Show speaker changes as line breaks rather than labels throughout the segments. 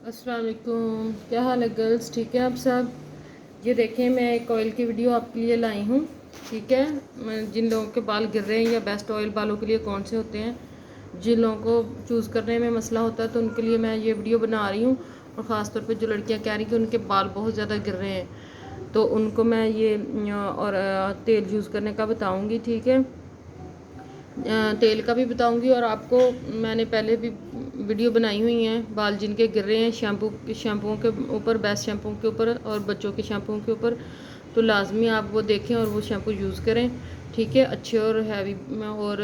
अस्सलाम वालेकुम, क्या हाल है गर्ल्स? ठीक है आप सब? ये देखें, मैं एक ऑयल की वीडियो आपके लिए लाई हूँ। ठीक है, जिन लोगों के बाल गिर रहे हैं या बेस्ट ऑयल बालों के लिए कौन से होते हैं, जिन लोगों को चूज़ करने में मसला होता है, तो उनके लिए मैं ये वीडियो बना रही हूँ। और ख़ास तौर पे जो लड़कियाँ कह रही कि उनके बाल बहुत ज़्यादा गिर रहे हैं, तो उनको मैं ये तेल यूज़ करने का बताऊँगी। ठीक है, तेल का भी बताऊंगी, और आपको मैंने पहले भी वीडियो बनाई हुई हैं बाल जिनके गिर रहे हैं शैम्पुओं के ऊपर, बेस्ट शैम्पुओं के ऊपर और बच्चों के शैम्पुओं के ऊपर। तो लाजमी आप वो देखें और वो शैम्पू यूज़ करें। ठीक है, अच्छे और हैवी और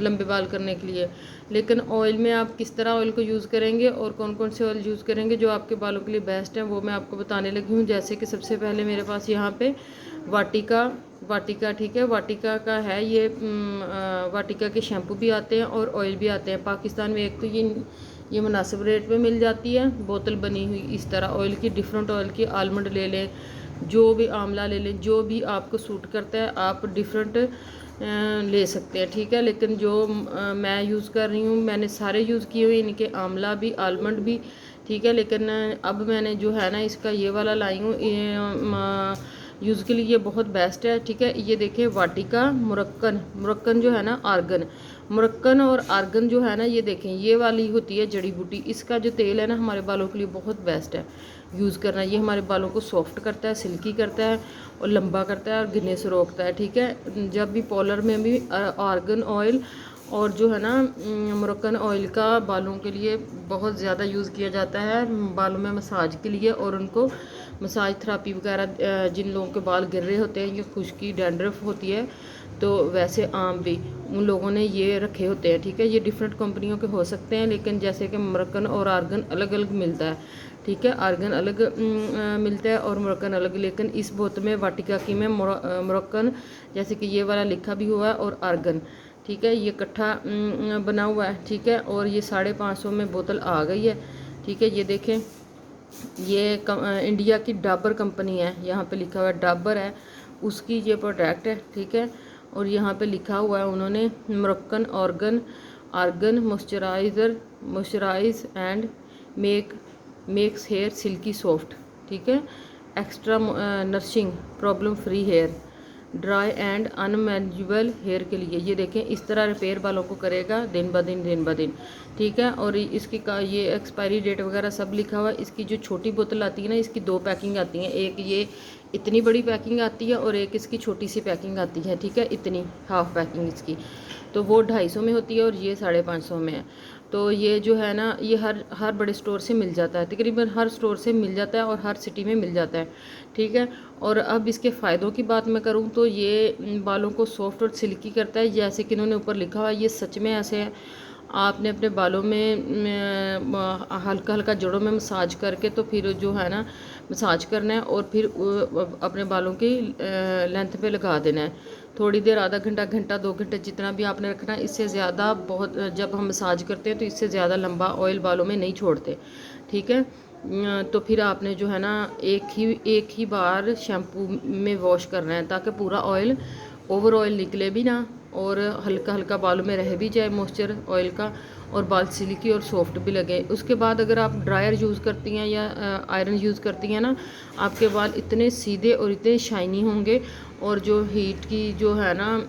लंबे बाल करने के लिए। लेकिन ऑयल में आप किस तरह ऑयल को यूज़ करेंगे और कौन कौन से ऑयल यूज़ करेंगे जो आपके बालों के लिए बेस्ट हैं, वो मैं आपको बताने लगी हूँ। जैसे कि सबसे पहले मेरे पास यहाँ पे वाटिका वाटिका ठीक है, वाटिका का है ये। वाटिका के शैम्पू भी आते हैं और ऑयल भी आते हैं पाकिस्तान में। एक तो ये मुनासिब रेट में मिल जाती है, बोतल बनी हुई इस तरह ऑयल की, डिफरेंट ऑयल की। आलमंड ले लें, जो भी आंवला ले लें, जो भी आपको सूट करता है आप डिफरेंट ले सकते हैं। ठीक है, लेकिन जो मैं यूज़ कर रही हूँ, मैंने सारे यूज़ किए हुए इनके, आंवला भी आलमंड भी। ठीक है, लेकिन अब मैंने जो है ना इसका ये वाला लाई हूँ, यूज़ के लिए ये बहुत बेस्ट है। ठीक है, ये देखें, वाटिका मुरक्कन जो है ना, आर्गन मुरक्कन और आर्गन जो है ना, ये देखें, ये वाली होती है जड़ी बूटी। इसका जो तेल है ना हमारे बालों के लिए बहुत बेस्ट है यूज़ करना। ये हमारे बालों को सॉफ्ट करता है, सिल्की करता है और लंबा करता है और गिरने से रोकता है। ठीक है, जब भी पॉलर में भी आर्गन ऑयल और जो है ना मुरक्कन ऑयल का बालों के लिए बहुत ज़्यादा यूज़ किया जाता है, बालों में मसाज के लिए। और उनको मसाज थेरापी वगैरह, जिन लोगों के बाल गिर रहे होते हैं, ये खुश्की डैंड्रफ होती है, तो वैसे आम भी उन लोगों ने ये रखे होते हैं। ठीक है, ये डिफरेंट कंपनियों के हो सकते हैं, लेकिन जैसे कि मुरक्कन और आर्गन अलग अलग मिलता है। ठीक है, आर्गन अलग मिलता है और मुरक्कन अलग। लेकिन इस बोतल में वाटिका की में मुरक्कन, जैसे कि ये वाला लिखा भी हुआ है, और आर्गन। ठीक है, ये इकट्ठा बना हुआ है। ठीक है, और ये 550 में बोतल आ गई है। ठीक है, ये देखें, ये इंडिया की डाबर कंपनी है, यहाँ पे लिखा हुआ है डाबर है, उसकी ये प्रोडक्ट है। ठीक है, और यहाँ पे लिखा हुआ है उन्होंने Moroccan argan argan moisturise and makes hair silky soft. ठीक है, extra nourishing problem free hair, dry and unmanageable hair के लिए। ये देखें, इस तरह रिपेयर बालों को करेगा दिन ब दिन। ठीक है, और इसकी का ये एक्सपायरी डेट वगैरह सब लिखा हुआ है। इसकी जो छोटी बोतल आती है ना, इसकी 2 पैकिंग आती हैं, एक ये इतनी बड़ी पैकिंग आती है और एक इसकी छोटी सी पैकिंग आती है। ठीक है, इतनी हाफ पैकिंग इसकी, तो वो 250 में होती है और ये 550 में है। तो ये जो है ना, ये हर बड़े स्टोर से मिल जाता है, तकरीबन हर स्टोर से मिल जाता है और हर सिटी में मिल जाता है। ठीक है, और अब इसके फ़ायदों की बात मैं करूँ तो ये बालों को सॉफ्ट और सिल्की करता है, जैसे कि इन्होंने ऊपर लिखा हुआ है। ये सच में ऐसे है, आपने अपने बालों में हल्का हल्का जड़ों में मसाज करके, तो फिर जो है ना मसाज करना है और फिर अपने बालों की लेंथ पे लगा देना है। थोड़ी देर, आधा घंटा, घंटा, 2 घंटे, जितना भी आपने रखना है। इससे ज़्यादा बहुत, जब हम मसाज करते हैं तो इससे ज़्यादा लंबा ऑयल बालों में नहीं छोड़ते। ठीक है, तो फिर आपने जो है ना एक ही बार शैम्पू में वॉश करना है, ताकि पूरा ऑयल ओवर ऑयल निकले भी ना और हल्का हल्का बालों में रह भी जाए मॉइस्चर ऑयल का, और बाल सिल्की और सॉफ्ट भी लगे। उसके बाद अगर आप ड्रायर यूज़ करती हैं या आयरन यूज़ करती हैं ना, आपके बाल इतने सीधे और इतने शाइनी होंगे, और जो हीट की जो है ना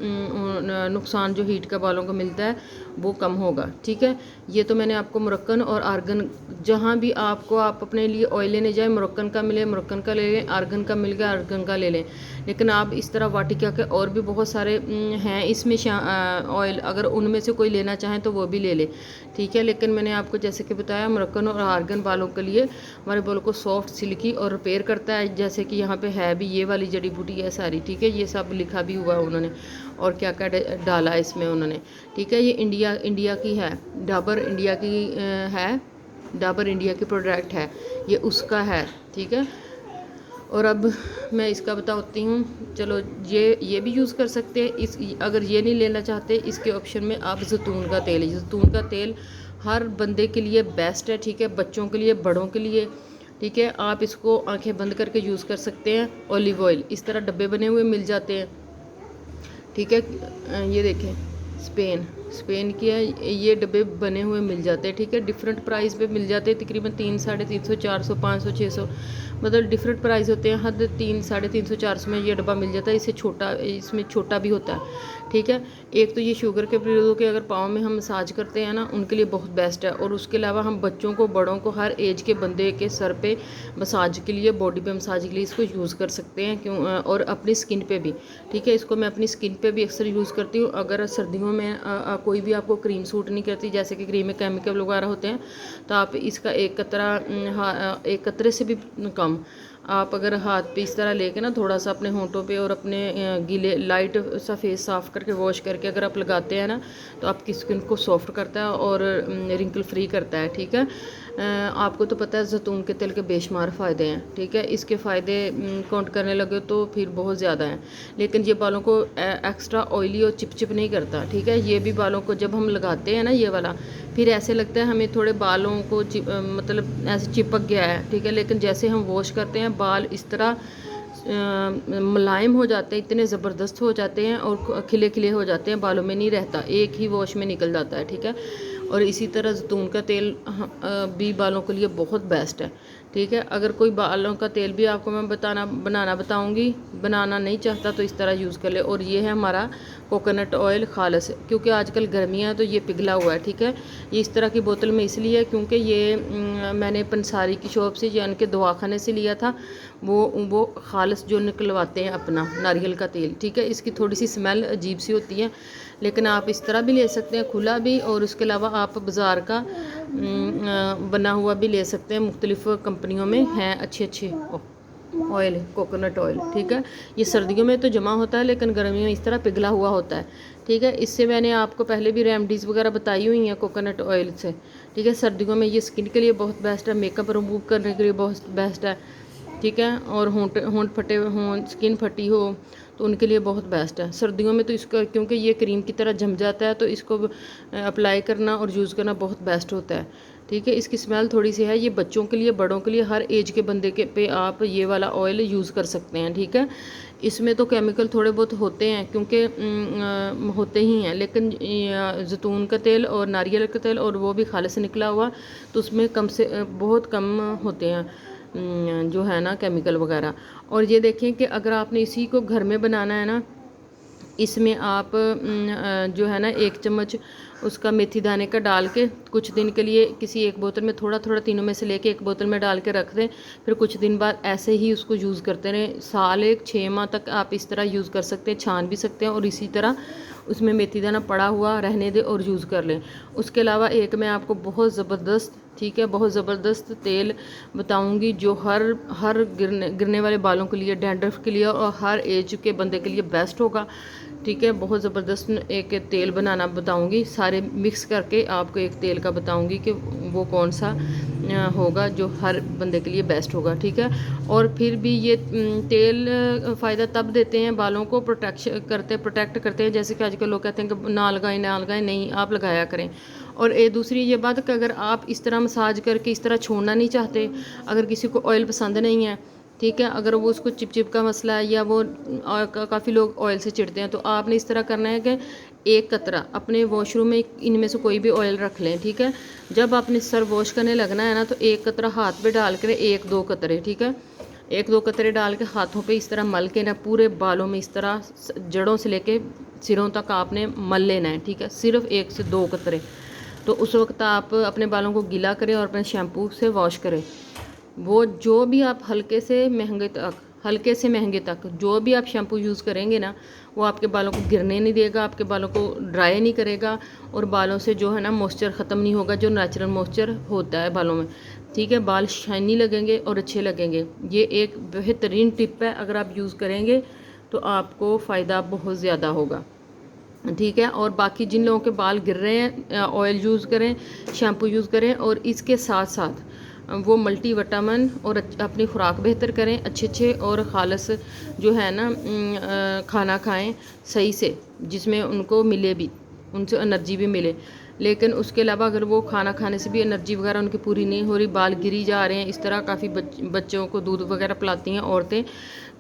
नुकसान जो हीट का बालों को मिलता है वो कम होगा। ठीक है, ये तो मैंने आपको मुरक्कन और आर्गन, जहाँ भी आपको आप अपने लिए ऑयल लेने जाए, मुरक्कन का मिले मुरक्कन का ले लें, आर्गन का मिल गया आर्गन का ले लें। लेकिन आप इस तरह वाटिका के और भी बहुत सारे हैं इसमें ऑयल, अगर उनमें से कोई लेना चाहें तो वो भी ले लें। ठीक है, लेकिन मैंने आपको जैसे कि बताया, मुरक्कन और आर्गन बालों के लिए हमारे बालों को सॉफ्ट, सिल्की और रिपेयर करता है। जैसे कि यहाँ पे है भी ये वाली जड़ी बूटी है सारी। ठीक है, ये सब लिखा भी हुआ है उन्होंने, और क्या क्या डाला है इसमें उन्होंने। ठीक है, ये इंडिया की है, डाबर इंडिया की है, डाबर इंडिया की प्रोडक्ट है, ये उसका है। ठीक है, और अब मैं इसका बताती हूँ। चलो, ये भी यूज़ कर सकते हैं। अगर ये नहीं लेना चाहते, इसके ऑप्शन में आप जैतून का तेल, जैतून का तेल हर बंदे के लिए बेस्ट है। ठीक है, बच्चों के लिए, बड़ों के लिए। ठीक है, आप इसको आंखें बंद करके यूज़ कर सकते हैं। ऑलिव ऑयल इस तरह डब्बे बने हुए मिल जाते हैं। ठीक है, ये देखें, स्पेन स्पेन की है। ये डब्बे बने हुए मिल जाते हैं, ठीक है, डिफरेंट प्राइस पे मिल जाते हैं, तकरीबन 300, 350, 400, 500, 600, मतलब डिफरेंट प्राइस होते हैं। हद 300, 350, 400 में ये डब्बा मिल जाता है। इससे छोटा, इसमें छोटा भी होता है, ठीक है। एक तो ये शुगर के मरीजों के अगर पाँव में हम मसाज करते हैं ना, उनके लिए बहुत बेस्ट है। और उसके अलावा हम बच्चों को, बड़ों को, हर एज के बंदे के सर पे मसाज के लिए, बॉडी पे मसाज के लिए इसको यूज़ कर सकते हैं, क्यों, और अपनी स्किन पे भी, ठीक है। इसको मैं अपनी स्किन पे भी अक्सर यूज़ करती हूँ। अगर सर्दियों में कोई भी आपको क्रीम सूट नहीं करती, जैसे कि क्रीम में केमिकल वगैरह होते हैं, तो आप इसका एक कतरा, एक कतरे से भी कम आप अगर हाथ पे इस तरह लेके ना, थोड़ा सा अपने होंठों पे और अपने गीले लाइट सा फेस साफ़ करके वॉश करके अगर आप लगाते हैं ना, तो आपकी स्किन को सॉफ्ट करता है और रिंकल फ्री करता है, ठीक है। आपको तो पता है जैतून के तेल के बेशुमार फ़ायदे हैं, ठीक है। इसके फ़ायदे काउंट करने लगे तो फिर बहुत ज़्यादा हैं, लेकिन ये बालों को एक्स्ट्रा ऑयली और चिपचिप नहीं करता, ठीक है। ये भी बालों को जब हम लगाते हैं ना ये वाला, फिर ऐसे लगता है हमें थोड़े बालों को मतलब ऐसे चिपक गया है, ठीक है। लेकिन जैसे हम वॉश करते हैं, बाल इस तरह मुलायम हो जाते हैं, इतने ज़बरदस्त हो जाते हैं और खिले खिले हो जाते हैं, बालों में नहीं रहता, एक ही वॉश में निकल जाता है, ठीक है। और इसी तरह जैतून का तेल भी बालों के लिए बहुत बेस्ट है, ठीक है। अगर कोई बालों का तेल भी आपको मैं बनाना बताऊंगी, बनाना नहीं चाहता तो इस तरह यूज़ कर ले। और ये है हमारा कोकोनट ऑयल खालस, क्योंकि आजकल गर्मियाँ तो ये पिघला हुआ है, ठीक है। ये इस तरह की बोतल में इसलिए है क्योंकि ये मैंने पंसारी की शॉप से, यानी कि दवाखाने से लिया था। वो खालस जो निकलवाते हैं अपना नारियल का तेल, ठीक है। इसकी थोड़ी सी स्मेल अजीब सी होती है, लेकिन आप इस तरह भी ले सकते हैं, खुला भी, और उसके अलावा आप बाज़ार का बना हुआ भी ले सकते हैं। मुख्तलिफ कंपनियों में हैं अच्छे अच्छे ऑयल, कोकोनट ऑयल, ठीक है। ये सर्दियों में तो जमा होता है, लेकिन गर्मियों में इस तरह पिघला हुआ होता है, ठीक है। इससे मैंने आपको पहले भी रेमडीज़ वगैरह बताई हुई हैं कोकोनट ऑयल से, ठीक है। सर्दियों में ये स्किन के लिए बहुत बेस्ट है, मेकअप रिमूव करने के लिए बहुत बेस्ट है, ठीक है। और होंठ फटे हों, स्किन फटी हो तो उनके लिए बहुत बेस्ट है सर्दियों में। तो इसका, क्योंकि ये क्रीम की तरह जम जाता है, तो इसको अप्लाई करना और यूज़ करना बहुत बेस्ट होता है, ठीक है। इसकी स्मेल थोड़ी सी है, ये बच्चों के लिए, बड़ों के लिए, हर एज के बंदे के पे आप ये वाला ऑयल यूज़ कर सकते हैं, ठीक है। इसमें तो केमिकल थोड़े बहुत होते हैं, क्योंकि होते ही हैं, लेकिन जैतून का तेल और नारियल का तेल, और वो भी खालिस से निकला हुआ, तो उसमें कम से बहुत कम होते हैं जो है ना केमिकल वगैरह। और ये देखें कि अगर आपने इसी को घर में बनाना है ना, इसमें आप जो है ना 1 चम्मच उसका मेथी दाने का डाल के कुछ दिन के लिए किसी एक बोतल में, थोड़ा थोड़ा तीनों में से लेके एक बोतल में डाल के रख दें। फिर कुछ दिन बाद ऐसे ही उसको यूज़ करते रहें, साल 6 माह तक आप इस तरह यूज़ कर सकते हैं, छान भी सकते हैं, और इसी तरह उसमें मेथी दाना पड़ा हुआ रहने दें और यूज़ कर लें। उसके अलावा एक मैं आपको बहुत ज़बरदस्त, ठीक है, बहुत ज़बरदस्त तेल बताऊंगी जो हर गिरने वाले बालों के लिए, डैंड्रफ के लिए, और हर एज के बंदे के लिए बेस्ट होगा, ठीक है। बहुत ज़बरदस्त एक तेल बनाना बताऊंगी, सारे मिक्स करके आपको एक तेल का बताऊंगी कि वो कौन सा होगा जो हर बंदे के लिए बेस्ट होगा, ठीक है। और फिर भी ये तेल फ़ायदा तब देते हैं, बालों को प्रोटेक्ट करते हैं। जैसे कि आजकल लोग कहते हैं कि ना लगाएं, नहीं, आप लगाया करें। और दूसरी ये बात कि अगर आप इस तरह मसाज करके इस तरह छोड़ना नहीं चाहते, अगर किसी को ऑयल पसंद नहीं है, ठीक है, अगर वो उसको चिपचिप का मसला है, या वो काफ़ी लोग ऑयल से चिढ़ते हैं, तो आपने इस तरह करना है कि एक कतरा अपने वॉशरूम में इनमें से कोई भी ऑयल रख लें, ठीक है। जब आपने सर वॉश करने लगना है ना, तो एक कतरा हाथ पे डाल कर 1-2 कतरे, ठीक है, 1-2 कतरे डाल के हाथों पे इस तरह मल के ना पूरे बालों में इस तरह जड़ों से लेके सिरों तक आपने मल लेना है, ठीक है, सिर्फ 1 से 2 कतरे। तो उस वक्त आप अपने बालों को गीला करें और अपने शैम्पू से वॉश करें। वो जो भी आप हल्के से महंगे तक जो भी आप शैम्पू यूज़ करेंगे ना, वो आपके बालों को गिरने नहीं देगा, आपके बालों को ड्राई नहीं करेगा, और बालों से जो है ना मॉइस्चर ख़त्म नहीं होगा, जो नेचुरल मॉइस्चर होता है बालों में, ठीक है। बाल शाइनी लगेंगे और अच्छे लगेंगे। ये एक बेहतरीन टिप है, अगर आप यूज़ करेंगे तो आपको फ़ायदा बहुत ज़्यादा होगा, ठीक है। और बाकी जिन लोगों के बाल गिर रहे हैं, ऑयल यूज़ करें, शैम्पू यूज़ करें, और इसके साथ साथ वो मल्टी विटामिन और अपनी खुराक बेहतर करें, अच्छे और खालस जो है ना खाना खाएं सही से, जिसमें उनको मिले भी, उनसे एनर्जी भी मिले। लेकिन उसके अलावा अगर वो खाना खाने से भी एनर्जी वगैरह उनकी पूरी नहीं हो रही, बाल गिरी जा रहे हैं, इस तरह काफ़ी बच्चों को दूध वगैरह पिलाती हैं औरतें,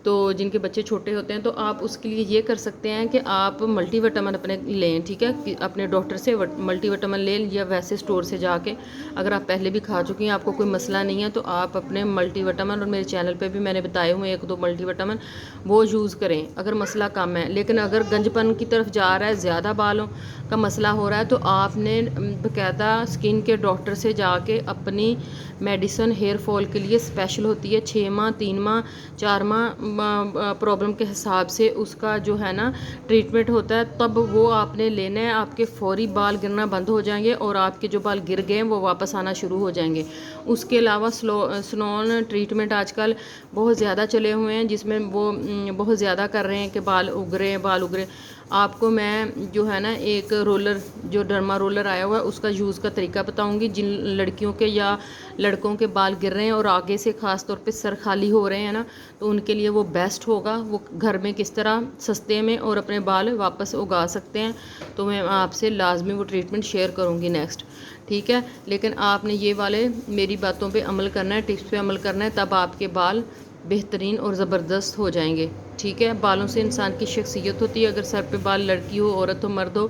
तो जिनके बच्चे छोटे होते हैं तो आप उसके लिए ये कर सकते हैं कि आप मल्टीविटामिन अपने लें, ठीक है, कि अपने डॉक्टर से मल्टीविटामिन लें या वैसे स्टोर से जाके। अगर आप पहले भी खा चुकी हैं, आपको कोई मसला नहीं है, तो आप अपने मल्टीविटामिन, और मेरे चैनल पे भी मैंने बताए हुए 1-2 मल्टीविटामिन, वो यूज़ करें अगर मसला कम है। लेकिन अगर गंजपन की तरफ जा रहा है, ज़्यादा बालों का मसला हो रहा है, तो आपने बाकायदा स्किन के डॉक्टर से जाके अपनी मेडिसिन हेयर फॉल के लिए स्पेशल होती है, 6 माह, 3 माह, 4 माह प्रॉब्लम के हिसाब से उसका जो है ना ट्रीटमेंट होता है, तब वो आपने लेना है। आपके फौरी बाल गिरना बंद हो जाएंगे और आपके जो बाल गिर गए हैं वो वापस आना शुरू हो जाएंगे। उसके अलावा स्लोन ट्रीटमेंट आजकल बहुत ज़्यादा चले हुए हैं, जिसमें वो बहुत ज़्यादा कर रहे हैं कि बाल उग रहे हैं, बाल उग रहे हैं। आपको मैं जो है ना एक रोलर, जो डर्मा रोलर आया हुआ है, उसका यूज़ का तरीका बताऊंगी। जिन लड़कियों के या लड़कों के बाल गिर रहे हैं और आगे से ख़ास तौर पे सर खाली हो रहे हैं ना, तो उनके लिए वो बेस्ट होगा। वो घर में किस तरह सस्ते में और अपने बाल वापस उगा सकते हैं, तो मैं आपसे लाजमी वो ट्रीटमेंट शेयर करूँगी नेक्स्ट, ठीक है। लेकिन आपने ये वाले मेरी बातों पे अमल करना है, टिप्स पे अमल करना है, तब आपके बाल बेहतरीन और ज़बरदस्त हो जाएंगे, ठीक है। बालों से इंसान की शख्सियत होती है। अगर सर पे बाल लड़की हो, औरत हो, मर्द हो,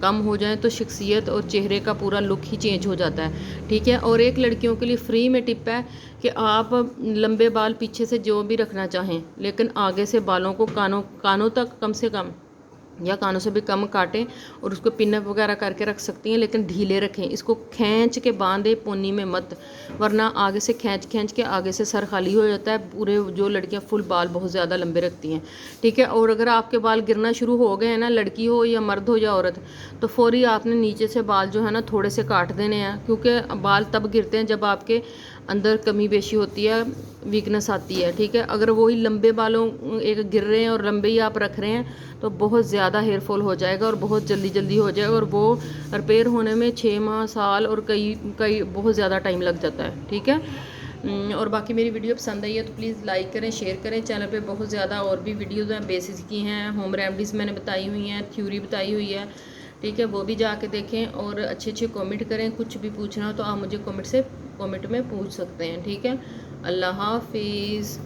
कम हो जाए तो शख्सियत और चेहरे का पूरा लुक ही चेंज हो जाता है, ठीक है। और एक लड़कियों के लिए फ्री में टिप है कि आप लंबे बाल पीछे से जो भी रखना चाहें, लेकिन आगे से बालों को कानों तक कम से कम या कानों से भी कम काटें और उसको पिनअप वगैरह करके रख सकती हैं, लेकिन ढीले रखें। इसको खींच के बांधे पोनी में मत, वरना आगे से खींच के आगे से सर खाली हो जाता है। पूरे जो लड़कियां फुल बाल बहुत ज़्यादा लंबे रखती हैं, ठीक है। और अगर आपके बाल गिरना शुरू हो गए हैं ना, लड़की हो या मर्द हो या औरत, तो फौरी आपने नीचे से बाल जो है ना थोड़े से काट देने हैं, क्योंकि बाल तब गिरते हैं जब आपके अंदर कमी बेशी होती है, वीकनेस आती है, ठीक है। अगर वही लंबे बालों एक गिर रहे हैं और लंबे ही आप रख रहे हैं, तो बहुत ज़्यादा हेयर फॉल हो जाएगा और बहुत जल्दी हो जाएगा, और वो रिपेयर होने में 6 माह, साल और कई बहुत ज़्यादा टाइम लग जाता है, ठीक है। और बाकी मेरी वीडियो पसंद आई है तो प्लीज़ लाइक करें, शेयर करें। चैनल पे बहुत ज़्यादा और भी वीडियोज़ हैं, बेसिस की हैं, होम रेमडीज़ मैंने बताई हुई हैं, थ्योरी बताई हुई है, ठीक है, वो भी जाके देखें। और अच्छे कमेंट करें। कुछ भी पूछना हो तो आप मुझे कमेंट में पूछ सकते हैं, ठीक है। अल्लाह हाफिज़।